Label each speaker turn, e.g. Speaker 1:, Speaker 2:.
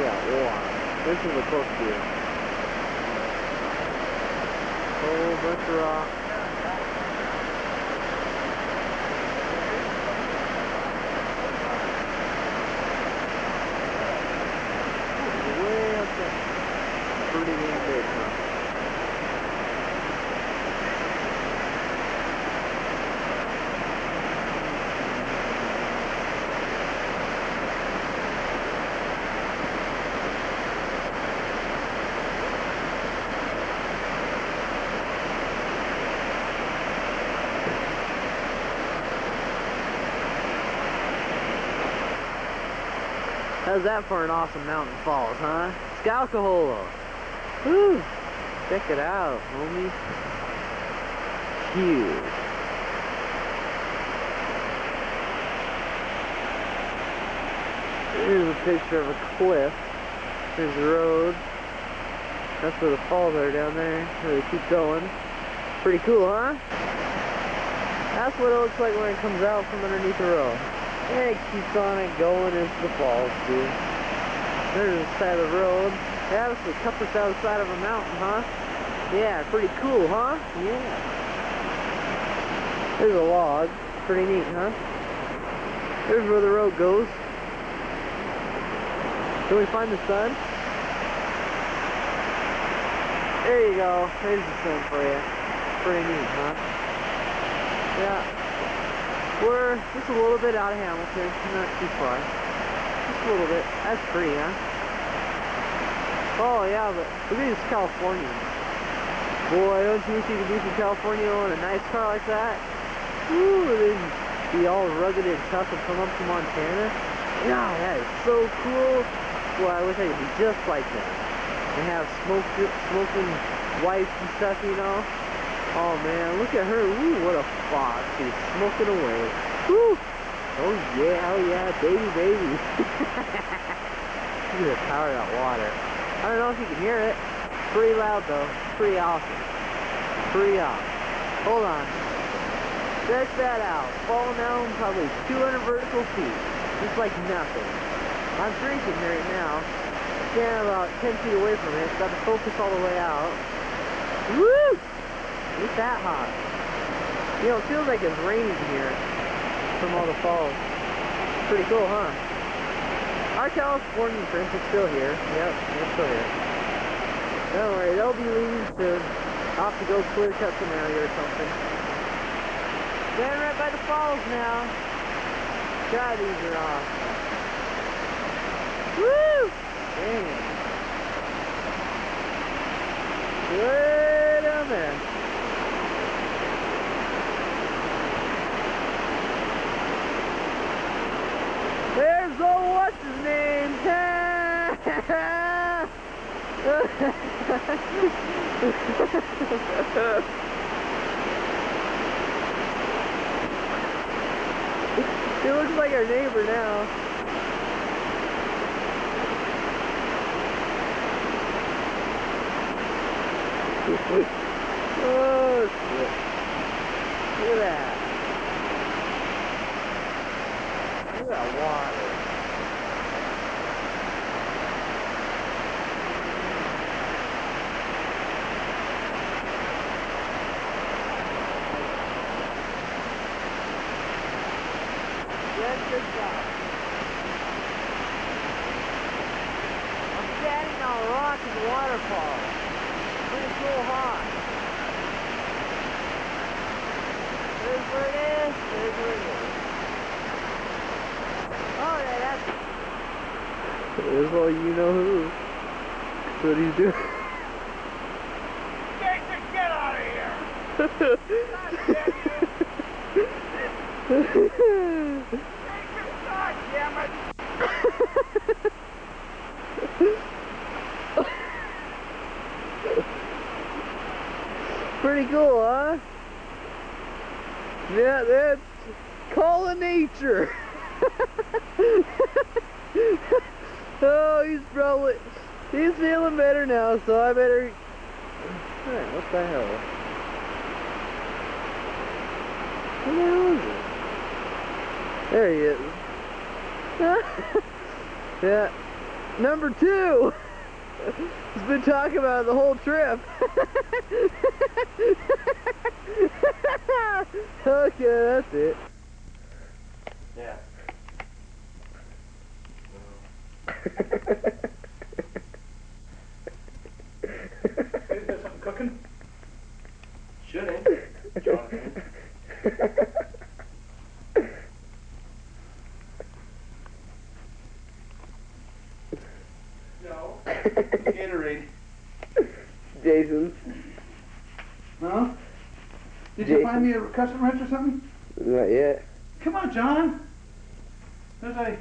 Speaker 1: at water. This is a close view. Whole bunch of rock. Way up there. Pretty damn big, huh? How's that for an awesome mountain falls, huh? Scalcoholo. Woo! Check it out, homie. Huge. Here's a picture of a cliff. Here's the road. That's where the falls are down there, where they keep going. Pretty cool, huh? That's what it looks like when it comes out from underneath the road. And it keeps on it going into the falls, dude. There's the side of the road. They obviously cut this out of the side of a mountain, huh? Yeah, pretty cool, huh? Yeah. There's a log. Pretty neat, huh? There's where the road goes. Can we find the sun? There you go. There's the sun for you. Pretty neat, huh? Yeah. We're just a little bit out of Hamilton, not too far. Just a little bit. That's pretty, huh? Oh yeah, but look at these Californians. Boy, don't you wish you could be from California on a nice car like that? Woo, they'd be all rugged and tough and come up to Montana. Yeah, that is so cool. Boy, I wish I could be just like that. And have smoking wives and stuff, you know? Oh man, look at her. Woo, what a fox. She's smoking away. Woo! Oh yeah, baby, baby. Look at the power of that water. I don't know if you can hear it. Pretty loud though. Pretty awesome. Pretty awesome. Hold on. Check that out. Falling down probably 200 vertical feet. Just like nothing. I'm drinking right now. Standing about 10 feet away from it. Got to focus all the way out. Woo! It's that hot. You know, it feels like it's raining here from all the falls. Pretty cool, huh? Our Californian friends are still here. Yep, they're still here. Don't worry, they'll be leaving soon. I'll have to go clear cut some area or something. Standing right by the falls now. God, these are awesome. Woo! Dang it. Way down there. There's the what's his name? He looks like our neighbor now. Oh shit. Look at that. Look at that water. Check this out. I'm standing on a rock in the waterfall. Pretty cool, huh? There's where it is. There's where it is. Oh, yeah, that's... There's all you know who. That's what he's doing.
Speaker 2: Get out of here! God damn it!
Speaker 1: Pretty cool, huh? Yeah, that's call of nature. Oh, he's feeling better now, so I better... Hey, what the hell? What the hell is it? There he is. Yeah. Number 2. He's been talking about it the whole trip. Okay, that's it.
Speaker 3: Yeah.
Speaker 2: Is there something cooking?
Speaker 3: Shouldn't. Jonathan.
Speaker 2: No. Gatorade.
Speaker 1: Jason's.
Speaker 2: No? Did
Speaker 1: Jason.
Speaker 2: you find me a custom wrench or something?
Speaker 1: Not yet.
Speaker 2: Come on, John. There's a